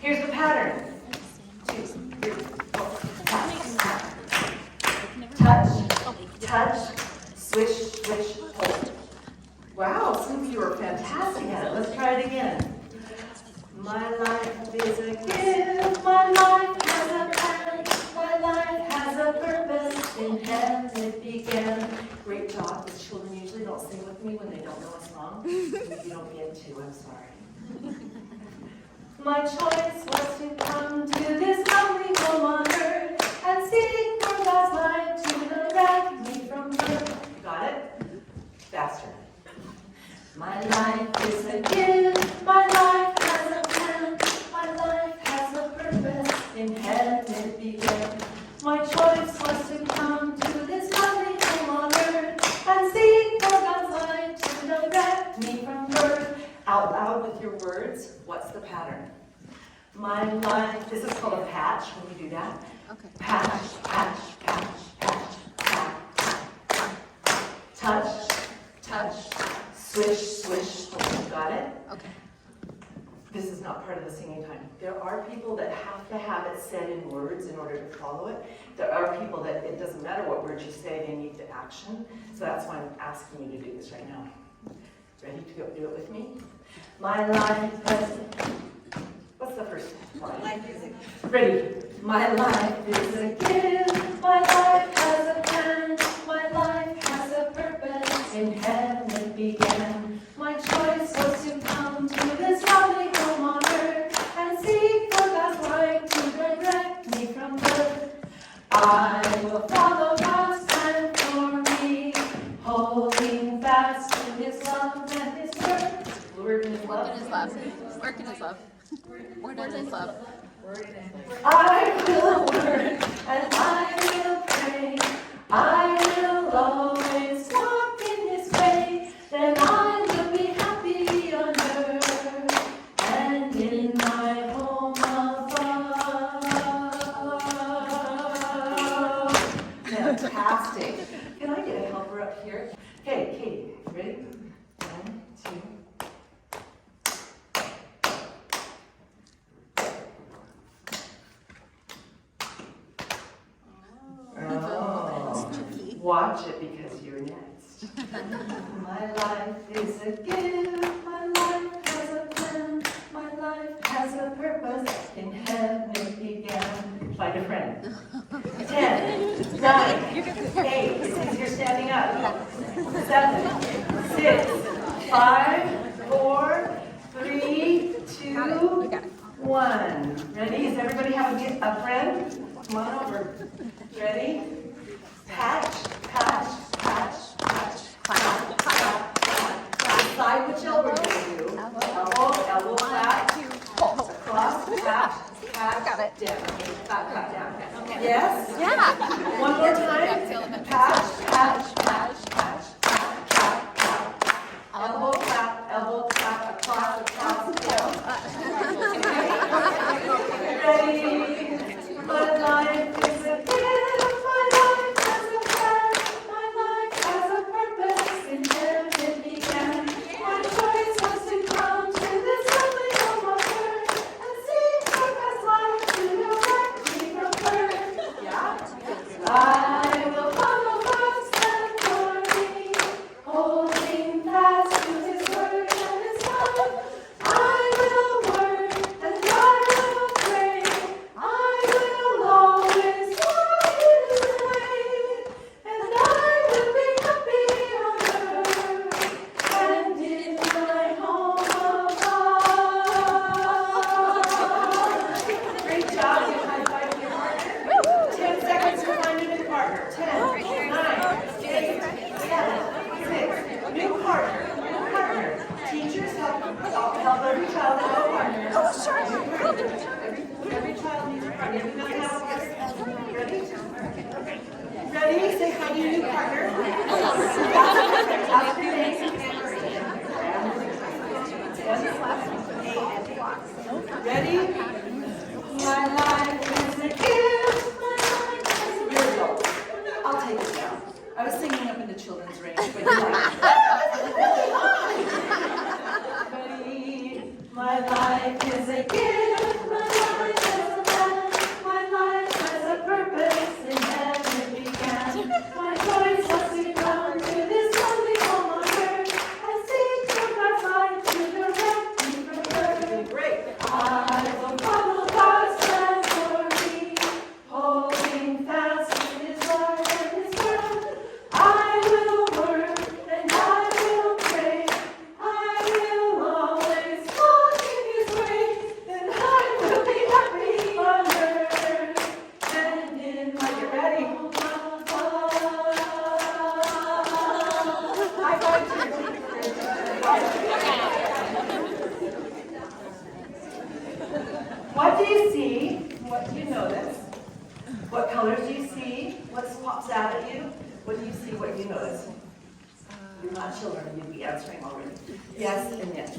Here's the pattern. 2, 3, 4, touch, touch, swish, swish, hold. Wow, some of you are fantastic at it. Let's try it again. My life is a gift, my life has a plan, my life has a purpose, in heaven it began. Great job. The children usually don't sing with me when they don't know a song. You don't get to, I'm sorry. My choice was to come to this lovely home on earth and seek for God's light to direct me from birth. You got it? Faster. My life is a gift, my life has a plan, my life has a purpose, in heaven it began. My choice was to come to this lovely home on earth and seek for God's light to direct me from birth. Out loud with your words, what's the pattern? My life, this is called a patch when you do that. Okay. Patch, patch, patch, patch, patch, patch, touch, touch, swish, swish. Got it? Okay. This is not part of the singing time. There are people that have to have it said in words in order to follow it. There are people that it doesn't matter what words you say, they need the action. So that's why I'm asking you to do this right now. Ready to go do it with me? My life has... What's the first line? Life is a... Ready? My life is a gift, my life has a plan, my life has a purpose, in heaven it began. My choice was to come to this lovely home on earth and seek for God's light to direct me from birth. I will follow God's plan for me, holding fast to His love and His word. Word and His love. Work in His love. Work in His love. Word in His love. I will work and I will pray. I will always walk in His way. Then I will be happy on earth and in my home above. Fantastic. Can I get a helper up here? Okay, Katie, ready? 1, 2. Watch it because you're next. My life is a gift, my life has a plan, my life has a purpose, in heaven it began. Find a friend. 10, 9, 8, it's easier standing up. 7, 6, 5, 4, 3, 2, 1. Ready? Does everybody have a friend? Come on over. Ready? Patch, patch, patch, patch, patch, patch, patch. Decide which elbow you're going to do. Elbow, flat, across, patch, patch, Got it. down. Clap, down. Yes? Yeah. One more time. Patch, patch, patch, patch, patch, patch, patch. Elbow, clap, across, down. Ready? My life is a gift. I will follow God's plan for me, holding fast to His word and His love. I will work and I will pray. I will always walk in His way, and I will be happy on earth and in my home above. Great job, you high-five your partner. 10 seconds to find a new partner. 10, 9, 8, 7, 6. New partner. Teachers help every child have a partner. Oh, sure. Every child needs a partner. Everyone has a partner. Ready? Ready? Say hi to your new partner. Ask your name. Ready? My life is a gift. Here we go. I'll take it down. I was singing up in the children's range, but you're like, really high. Ready? My life is a gift. What do you see? What do you notice? What colors do you see? What pops out at you? What do you see? What do you notice? You're not children, you'd be answering already. Yes and yes.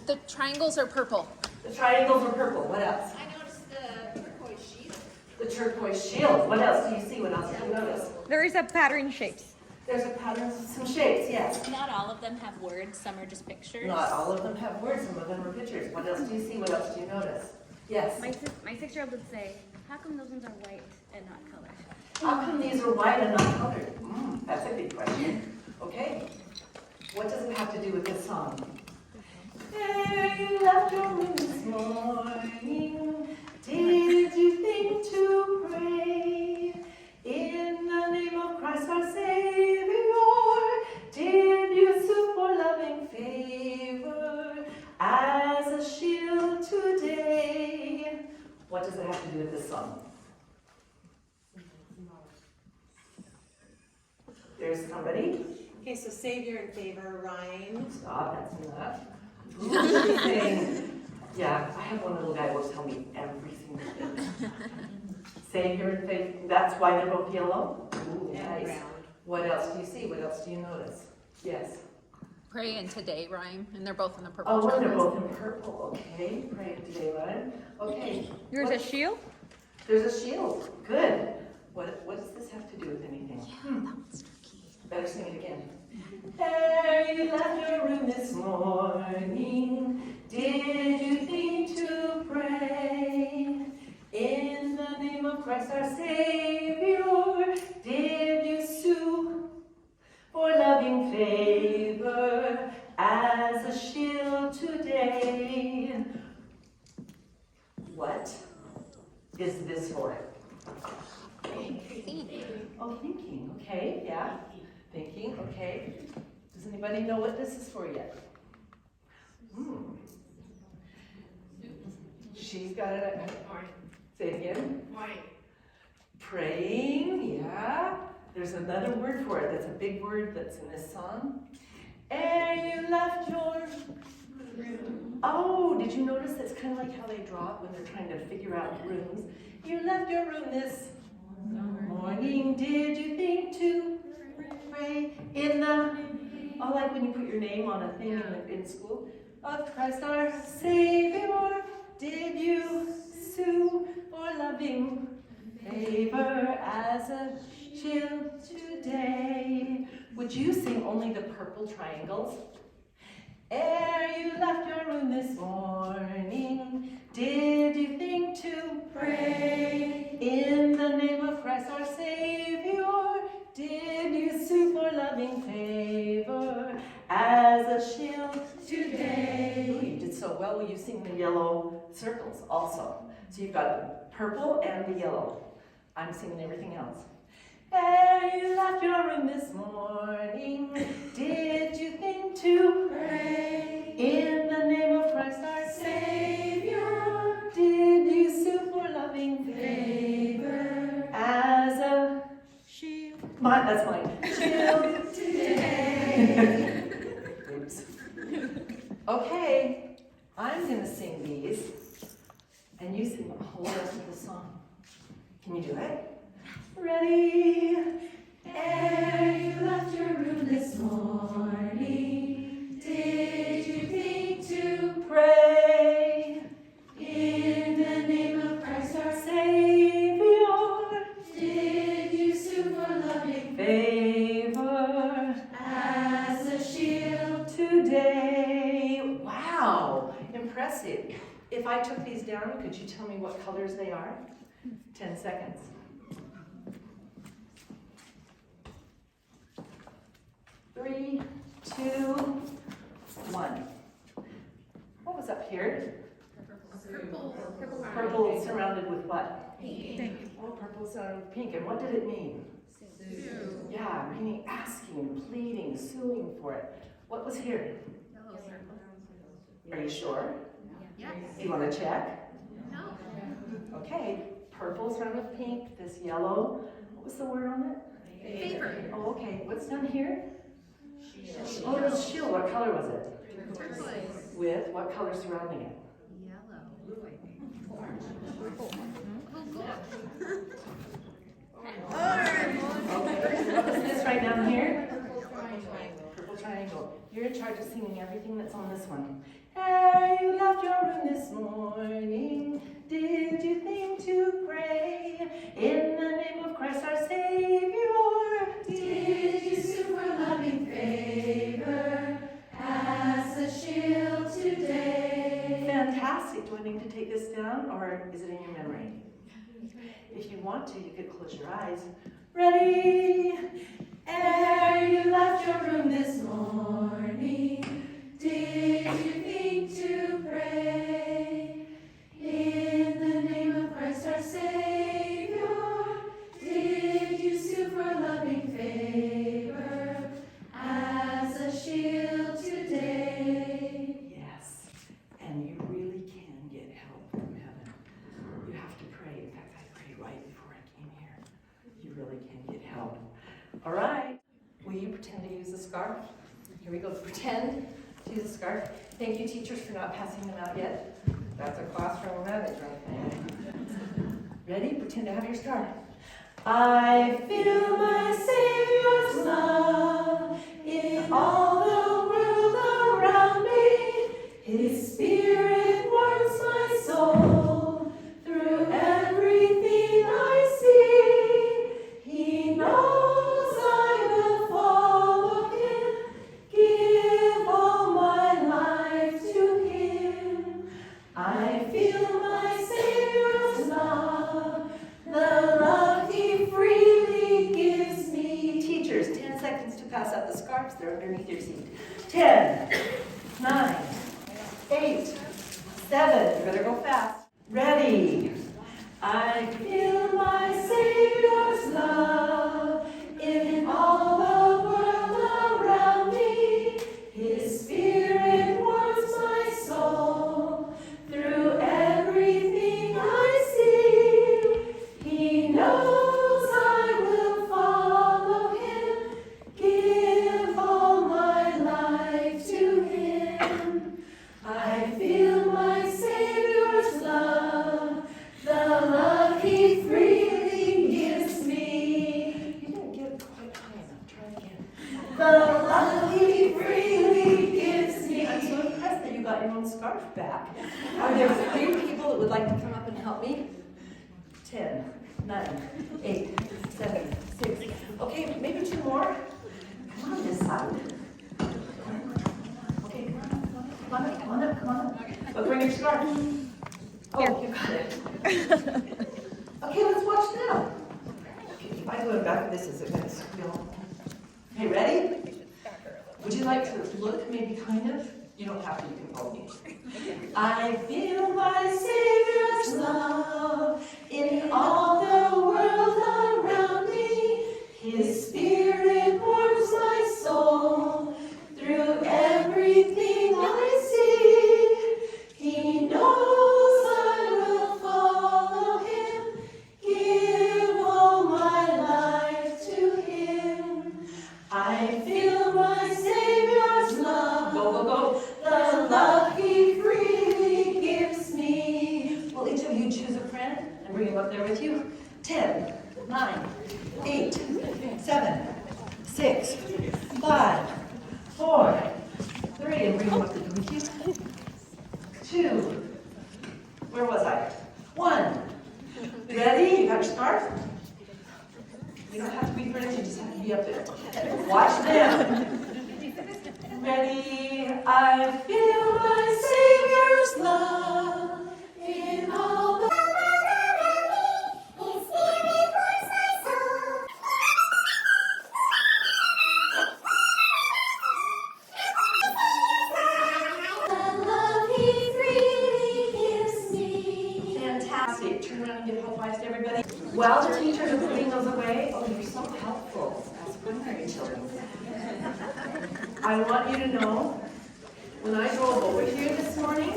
The triangles are purple. The triangles are purple. What else? I noticed the turquoise shield. The turquoise shield. What else do you see? What else do you notice? There is a pattern shapes. There's a pattern, some shapes, yes. Not all of them have words, some are just pictures. Not all of them have words, some of them are pictures. What else do you see? What else do you notice? Yes. My 6-year-old would say, how come those ones are white and not colored? How come these are white and not colored? That's a big question. Okay. What does it have to do with this song? There you left your room this morning. Did you think to pray in the name of Christ our Savior? Did you sue for loving favor as a shield today? What does it have to do with this song? There's somebody. Okay, so Savior and favor rhyme. Stop, that's enough. She's saying, yeah, I have one little guy who will tell me everything. Savior and faith, that's why they're both yellow? Ooh, And nice. round. What else do you see? What else do you notice? Yes. Pray and today rhyme, and they're both in the purple. Oh, and they're triangles. both in purple. Okay, pray today, Ryan. Okay. Yours What- a shield? There's a shield. Good. What does this have to do with anything? That one's tricky. Better sing it again. There you left your room this morning. Did you think to pray in the name of Christ our Savior? Did you sue for loving favor as a shield today? What is this for? Oh, thinking. Okay, yeah. Thinking, okay. Does anybody know what this is for yet? She's got it. Say it again. Praying, yeah. There's another word for it. That's a big word that's in this song. And you left your room. Oh, did you notice that's kind of like how they draw it when they're trying to figure out rooms? You left your room this morning. Did you think to pray in the, oh, like when you put your name on a thing in school, of Christ our Savior? Did you sue for loving favor as a shield today? Would you sing only the purple triangles? Ere you left your room this morning, did you think to pray in the name of Christ our Savior? Did you sue for loving favor as a shield today? Ooh, you did so well. Will you sing the yellow circles also? So you've got the purple and the yellow. I'm singing everything else. Ere you left your room this morning, did you think to pray in the name of Christ our Savior? Did you sue for loving favor as a shield? That's mine. Shield today. Oops. Okay, I'm going to sing these, and you sing the whole rest of the song. Can you do it? Ready? Ere you left your room this morning, did you think to pray in the name of Christ our Savior? Did you sue for loving favor as a shield today? Wow, impressive. If I took these down, could you tell me what colors they are? 10 seconds. 3, 2, 1. What was up here? Purple surrounded with what? Pink. Oh, purple surrounded with pink. And what did it mean? Sue. Yeah, meaning asking, pleading, suing for it. What was here? Yellow circle. Are you sure? Yes. You want to check? No. Okay. Purple surrounded with pink. This yellow. What was the word on it? Favor. Oh, okay. What's down here? Oh, it was shield. What color was it? Turquoise. With what color surrounding it? Yellow. Okay, what is this right down here? Purple triangle. You're in charge of singing everything that's on this one. Hey, you left your room this morning. Did you think to pray in the name of Christ our Savior? Did you sue for loving favor as a shield today? Fantastic. Do I need to take this down or is it in your memory? If you want to, you could close your eyes. Ready? Ere you left your room this morning, did you think to pray in the name of Christ our Savior? Did you sue for loving favor as a shield today? Yes, and you really can get help from heaven. You have to pray. In fact, I prayed right before I came here. You really can get help. All right. Will you pretend to use a scarf? Here we go. Pretend to use a scarf. Thank you, teachers, for not passing them out yet. That's a classroom management thing. Ready? Pretend to have your scarf. I feel my Savior's love in all the world around me. His Spirit warms my soul through everything I see. He knows I will follow him, give all my life to him. I feel my Savior's love, the love he freely gives me. Teachers, 10 seconds to pass out the scarves. They're underneath your seat. 10, 9, 8, 7. You better go fast. Ready. I feel my Savior's love in all the world around me. His Spirit warms my soul through everything I see. He knows I will follow him, give all my life to him. I feel my Savior's love, the love he freely gives me. You didn't get it quite high enough. Try again. The love he freely gives me. I'm so impressed that you got your own scarf back. Are there 3 people that would like to come up and help me? 10, 9, 8, 7, 6. Okay, maybe 2 more. Come on this side. Okay, come on up. But bring your scarf. Oh, you got it. Okay, let's watch now. Okay, if I go back, this is going to squeal. Okay, ready? Would you like to look, maybe kind of? You don't have to, you can follow me. I feel my Savior's love in all the world around me. His Spirit warms my soul through everything I see. He knows I will follow him, give all my life to him. I feel my Savior's love, go, the love he freely gives me. Will each of you choose a friend and bring him up there with you? 10, 9, 8, 7, 6, 5, 4, 3, and bring him up there with you. 2, where was I? 1. Ready? You got your scarf? You don't have to be friends, you just have to be up there. Watch them. Ready? I feel my Savior's love in all the His Spirit warms my soul. The love he freely gives me. Fantastic. Turn around and give high fives to everybody. While the teachers are putting those away, oh, you're so helpful as primary children. I want you to know, when I drove over here this morning,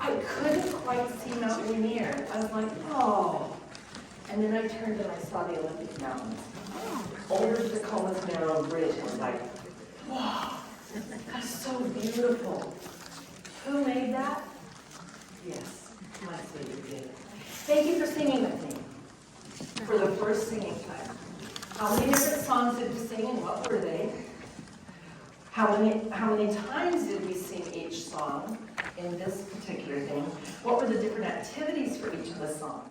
I couldn't quite see Mount Rainier. I was like, oh. And then I turned and I saw the Olympic Mountains. Over the Tacoma's narrow bridge. I was like, wow, that's so beautiful. Who made that? Yes, My sweet, you did. Thank you for singing with me for the first singing time. How many different songs did we sing and what were they? How many times did we sing each song in this particular thing? What were the different activities for each of the songs?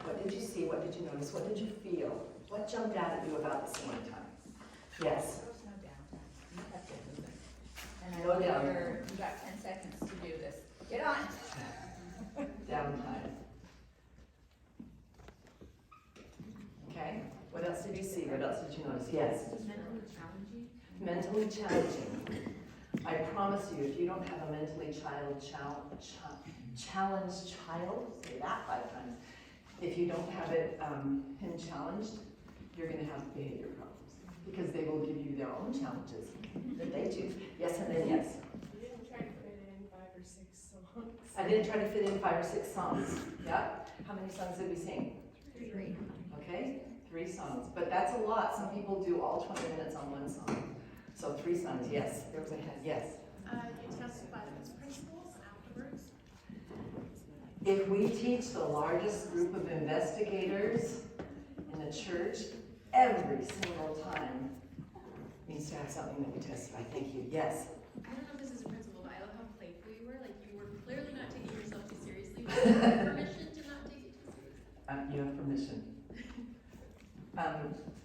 What did you see? What did you notice? What did you feel? What jumped out at you about the singing time? Yes? And No down. you got 10 seconds to do this. Get on. Downtime. Okay, what else did you see? What else did you notice? Yes? Mentally challenging. Mentally challenging. I promise you, if you don't have a mentally challenged child, say that 5 times, if you don't have him challenged, you're going to have behavior problems because they will give you their own challenges that they choose. Yes, and then yes. You didn't try to fit in 5 or 6 songs. I didn't try to fit in 5 or 6 songs. Yeah? How many songs did we sing? 3. Okay, 3 songs. But that's a lot. Some people do all 20 minutes on one song. So 3 songs, yes. There was a head, yes. You testified as principals afterwards? If we teach the largest group of investigators in the church, every single time needs to have something that we testify. Thank you. Yes. I don't know if this is a principle, but I love how playful you were. Like, you were clearly not taking yourself too seriously. But you have permission to not take it too seriously. You have permission.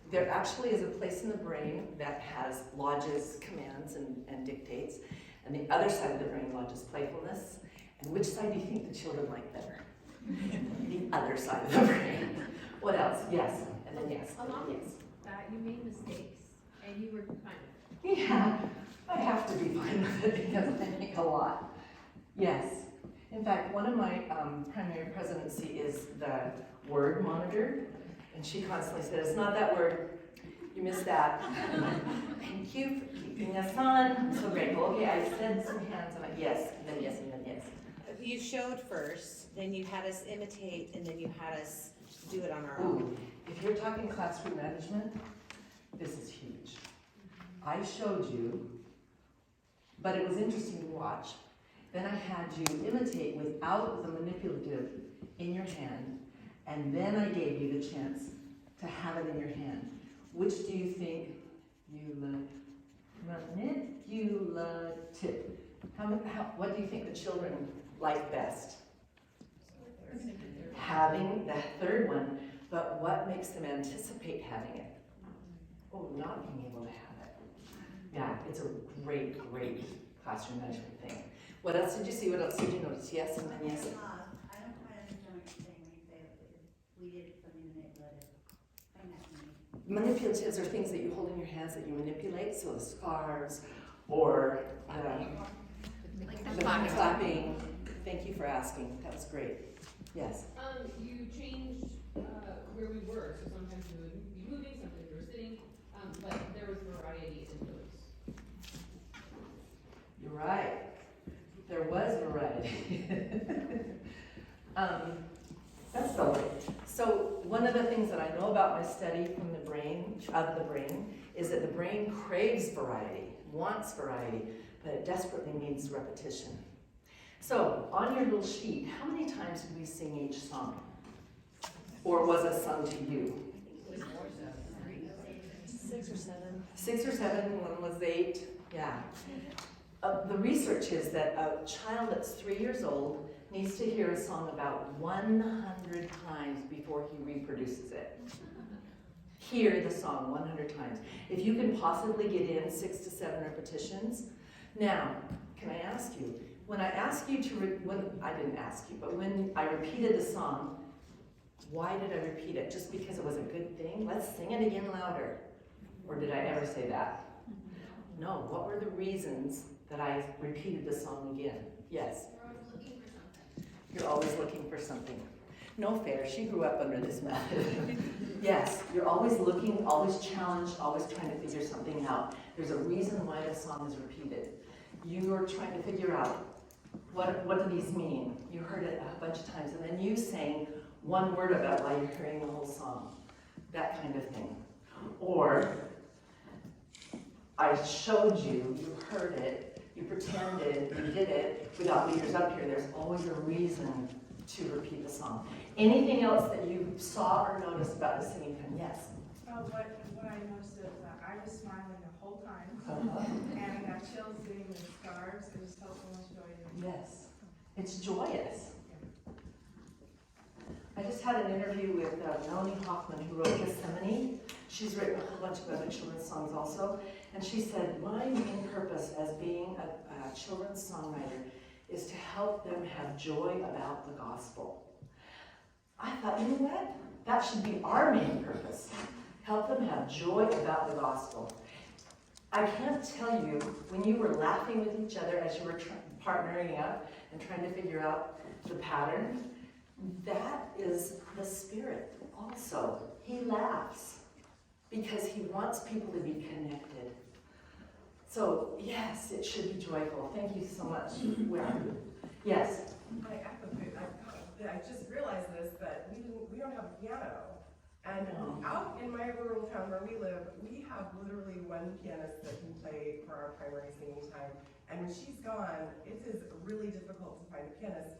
There actually is a place in the brain that has lodges commands and dictates, and the other side of the brain lodges playfulness. And which side do you think the children like better? The other side of the brain. What else? Yes. And then yes. And then Along yes. with that, you made mistakes, and you were fine with it. Yeah, I have to be fine with it because I make a lot. Yes. In fact, one of my primary presidency is the word monitor, and she constantly says, "It's not that word. You missed that." Thank you for keeping us on. I'm so grateful. Okay, I said some hands. I'm like, yes, and then yes, and then yes. You showed first, then you had us imitate, and then you had us do it on our own. Ooh, if you're talking classroom management, this is huge. I showed you, but it was interesting to watch. Then I had you imitate without the manipulative in your hand, and then I gave you the chance to have it in your hand. Which do you think manipulative? What do you think the children like best? Having that third one, but what makes them anticipate having it? Oh, not being able to have it. Yeah, it's a great, great classroom management thing. What else did you see? What else did you notice? Yes, and then yes. I don't quite understand what you're saying when you say we did something manipulative. Explain that to me. Manipulatives are things that you hold in your hands that you manipulate, so the scarves or the clapping. Thank you for asking. That was great. Yes. You changed where we were. So sometimes we would be moving, sometimes we were sitting, but there was variety in those. You're right. There was variety. That's lovely. So one of the things that I know about my study from the brain, is that the brain craves variety, wants variety, but it desperately needs repetition. So on your little sheet, how many times did we sing each song? Or was it sung to you? 6 or 7. 6 or 7, one was 8, yeah. The research is that a child that's 3 years old needs to hear a song about 100 times before he reproduces it. Hear the song 100 times. If you can possibly get in 6 to 7 repetitions. Now, can I ask you, when I asked you to, I didn't ask you, but when I repeated the song, why did I repeat it? Just because it was a good thing? Let's sing it again louder. Or did I ever say that? No, what were the reasons that I repeated the song again? Yes? We're always looking for something. You're always looking for something. No fair, she grew up under this method. Yes, you're always looking, always challenged, always trying to figure something out. There's a reason why the song is repeated. You're trying to figure out, what do these mean? You heard it a bunch of times, and then you sang one word of it while you're hearing the whole song. That kind of thing. Or, I showed you, you heard it, you pretended, you did it, we got leaders up here, there's always a reason to repeat the song. Anything else that you saw or noticed about the singing pen? Yes? What I noticed is that I was smiling the whole time, and I got chills doing the scarves. It just felt so much joy. Yes. It's joyous. I just had an interview with Melanie Hoffman, who wrote Gethsemane. She's written a whole bunch of other children's songs also. And she said, my main purpose as being a children's songwriter is to help them have joy about the gospel. I thought, you know what? That should be our main purpose. Help them have joy about the gospel. I can't tell you, when you were laughing with each other as you were partnering up and trying to figure out the pattern, that is the Spirit also. He laughs because he wants people to be connected. So, yes, it should be joyful. Thank you so much. Yes? I just realized this, that we don't have a piano. And out in my rural town where we live, we have literally one pianist that can play for our primary singing time. And when she's gone, it is really difficult to find a pianist.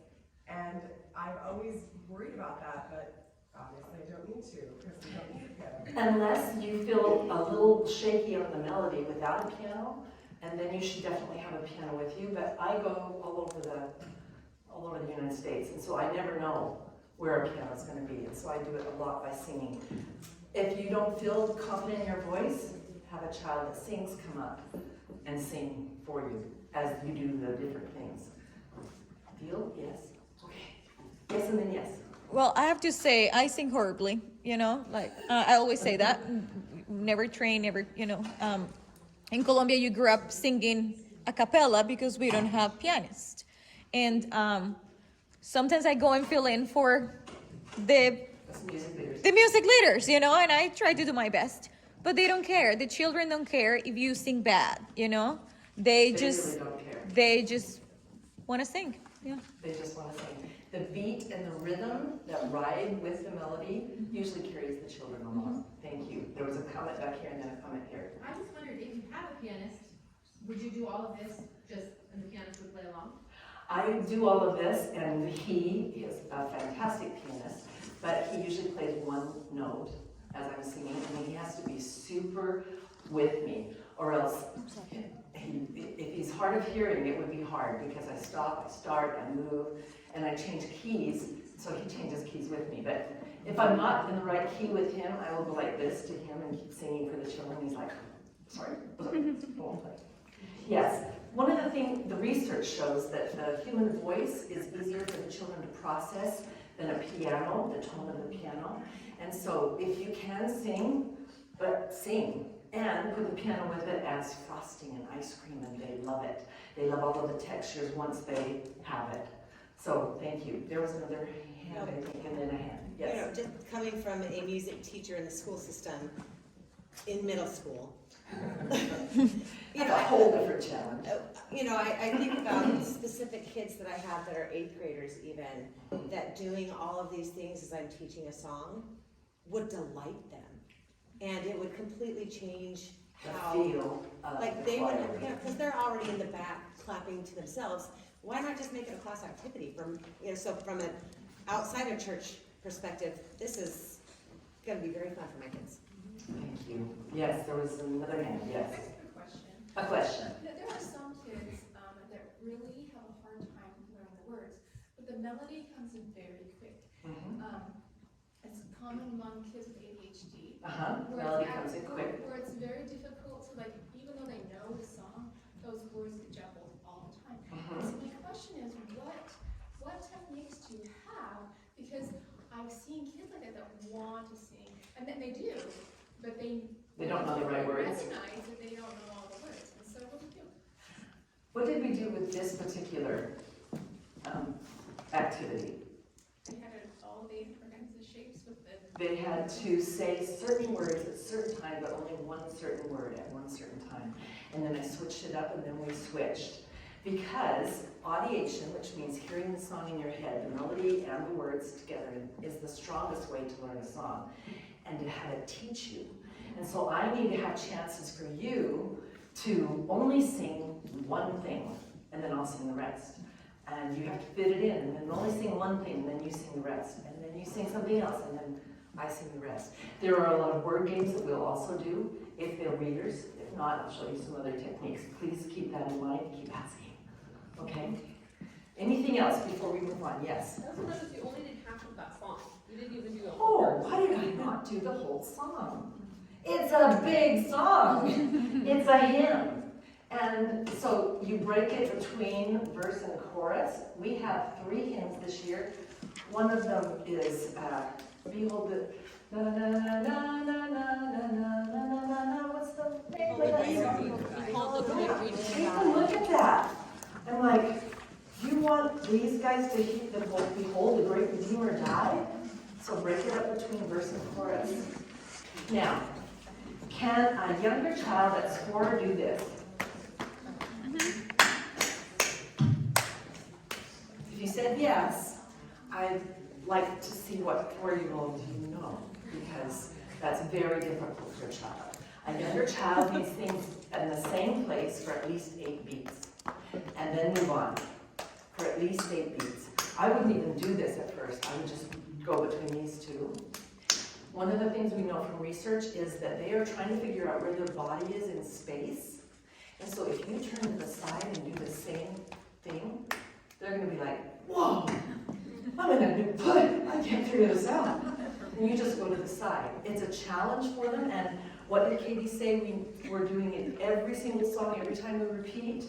And I've always worried about that, but obviously I don't need to, because we don't need a piano. Unless you feel a little shaky on the melody without a piano, and then you should definitely have a piano with you. But I go all over the United States, and so I never know where a piano is going to be, and so I do it a lot by singing. If you don't feel confident in your voice, have a child that sings come up and sing for you as you do the different things. Deal? Yes? Okay. Yes, and then yes. Well, I have to say, I sing horribly, like, I always say that. Never train, never, in Colombia, you grew up singing a cappella because we don't have pianists. And sometimes I go and fill in for the music leaders, and I try to do my best. But they don't care. The children don't care if you sing bad, They just really don't care. They just want to sing. Yeah. They just want to sing. The beat and the rhythm that ride with the melody usually carries the children along. Thank you. There was a comment back here and then a comment here. I just wondered, if you have a pianist, would you do all of this and the pianist would play along? I do all of this, and he is a fantastic pianist, but he usually plays one note as I'm singing, and he has to be super with me, or else if he's hard of hearing, it would be hard, because I stop, I start, I move, and I change keys, so he changes keys with me. But if I'm not in the right key with him, I will go like this to him and keep singing for the children. He's like, sorry, won't play. Yes, one of the things, the research shows that the human voice is easier for the children to process than a piano, the tone of the piano. And so if you can sing, but sing, and put the piano with it, adds frosting and ice cream, and they love it. They love all of the textures once they have it. So thank you. There was another hand, I think, and then a hand. Yes. Just coming from a music teacher in the school system in middle school. That's a whole different challenge. I think about specific kids that I have that are 8th graders even, that doing all of these things as I'm teaching a song would delight them. And it would completely change how, feel like they would, because they're already in the back clapping to themselves. Why not just make it a class activity so from an outside of church perspective, this is gonna be very fun for my kids. Thank you. Yes, there was another hand, yes. A question. A question. There are some kids that really have a hard time learning the words, but the melody comes in very quick. It's common among kids with ADHD. Melody comes in quick. Where it's very difficult to, even though they know the song, those words get jumbled all the time. So my question is, what techniques do you have? Because I've seen kids like that want to sing, and then they do, but they don't know the right words. Recognize that they don't know all the words, and so what do you do? What did we do with this particular activity? They had all the different kinds of shapes with the. They had to say certain words at certain time, but only one certain word at one certain time. And then I switched it up, and then we switched. Because audiation, which means hearing the song in your head, the melody and the words together, is the strongest way to learn a song, and to have it teach you. And so I need to have chances for you to only sing one thing, and then I'll sing the rest. And you have to fit it in, and then only sing one thing, and then you sing the rest. And then you sing something else, and then I sing the rest. There are a lot of word games that we'll also do, if they're readers. If not, I'll show you some other techniques. Please keep that in mind, keep asking. Okay? Anything else before we move on? Yes? I also noticed you only did half of that song. You didn't even do the Oh, whole verse. why did I not do the whole song? It's a big song. It's a hymn. And so you break it between verse and chorus. We have 3 hymns this year. One of them is Behold the na na na na na na na na na na. What's the name of that song? People look at that. I'm like, you want these guys to hear the Behold the great Redeemer die? So break it up between verse and chorus. Now, can a younger child at 4 do this? If you said yes, I'd like to see what 4-year-old you know, because that's very difficult for a child. A younger child needs things in the same place for at least 8 beats, and then move on for at least 8 beats. I wouldn't even do this at first. I would just go between these 2. One of the things we know from research is that they are trying to figure out where their body is in space. And so if you turn to the side and do the same thing, they're going to be like, whoa, I'm in a new foot. I can't figure this out. And you just go to the side. It's a challenge for them. And what did Katie say? We're doing it every single song, every time we repeat.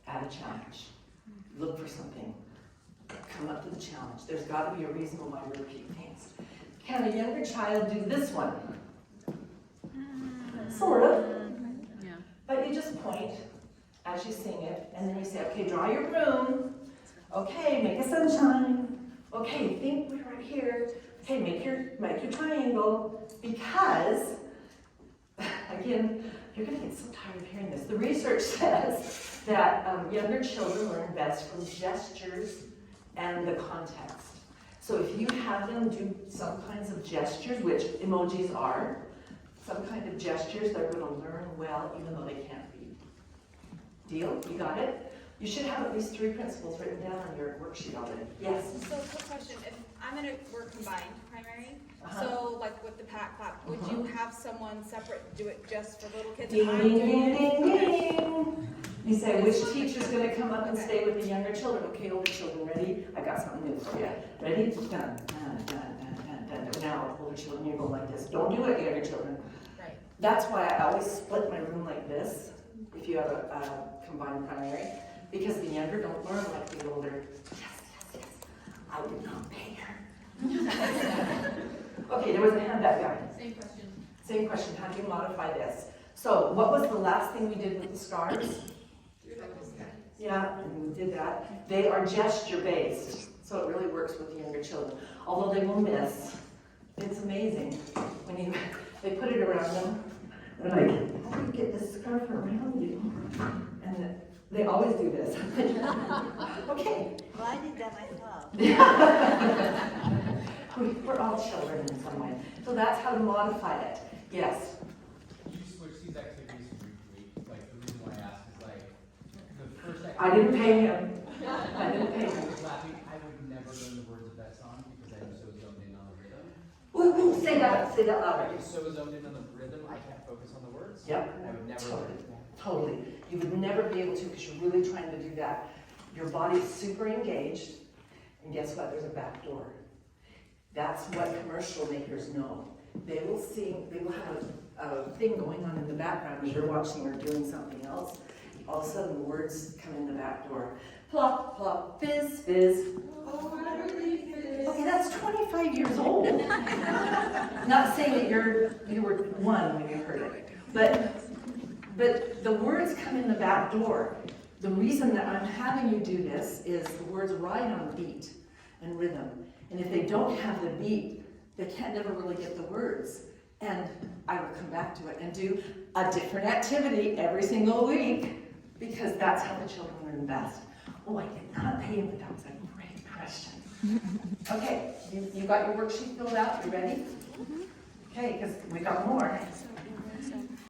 Add a challenge. Look for something. Come up to the challenge. There's got to be a reason why we repeat things. Can a younger child do this one? Sort of. Yeah. But you just point as you sing it, and then you say, okay, draw your room. Okay, make a sunshine. Okay, think we're right here. Okay, make your triangle. Because, again, you're going to get so tired of hearing this. The research says that younger children learn best from gestures and the context. So if you have them do some kinds of gestures, which emojis are, some kind of gestures, they're going to learn well, even though they can't read. Deal? You got it? You should have at least 3 principles written down on your worksheet already. Yes? So, quick question, if I'm gonna work combined primary, Uh-huh. so like with the pat clap, would you have someone separate do it just for little kids? Ding, and I'm ding, doing ding, it? ding, ding. You say, which teacher's going to come up and stay with the younger children? Okay, older children, ready? I got something new for you. Ready? Done, done, done, done, done, done. Now, older children, you go like this. Don't do it, younger children. Right. That's why I always split my room like this, if you have a combined primary, because the younger don't learn like the older. Yes, yes, yes. I did not pay her. Okay, there was a hand back guy. Same question. Same question, how do you modify this? So, what was the last thing we did with the scarves? Yeah, we did that. They are gesture-based, so it really works with the younger children. Although they will miss. It's amazing when they put it around them. They're like, how do you get this scarf around you? And they always do this. Okay. Well, I did that myself. We're all children in some way. So that's how to modify it. Yes? You switch these activities weekly. Like, the reason why I ask is like, the first activity. I didn't pay him. I didn't pay I him. was laughing. I would never learn the words of that song because I'm so zoned in on the rhythm. Ooh, say that louder. I'm so zoned in on the rhythm, I can't focus on the words. Yep. I would never Totally. learn that. Totally. You would never be able to because you're really trying to do that. Your body's super engaged, and guess what? There's a back door. That's what commercial makers know. They will sing, they will have a thing going on in the background as you're watching or doing something else. All of a sudden, words come in the back door. Plop, plop, fizz, fizz. Okay, that's 25 years old. Not saying that you were 1 when you heard it, but the words come in the back door. The reason that I'm having you do this is the words ride on beat and rhythm. And if they don't have the beat, they can't never really get the words. And I will come back to it and do a different activity every single week because that's how the children learn best. Oh, I did not pay him, but that was a great question. Okay, you got your worksheet filled out? You ready? Okay, because we got more.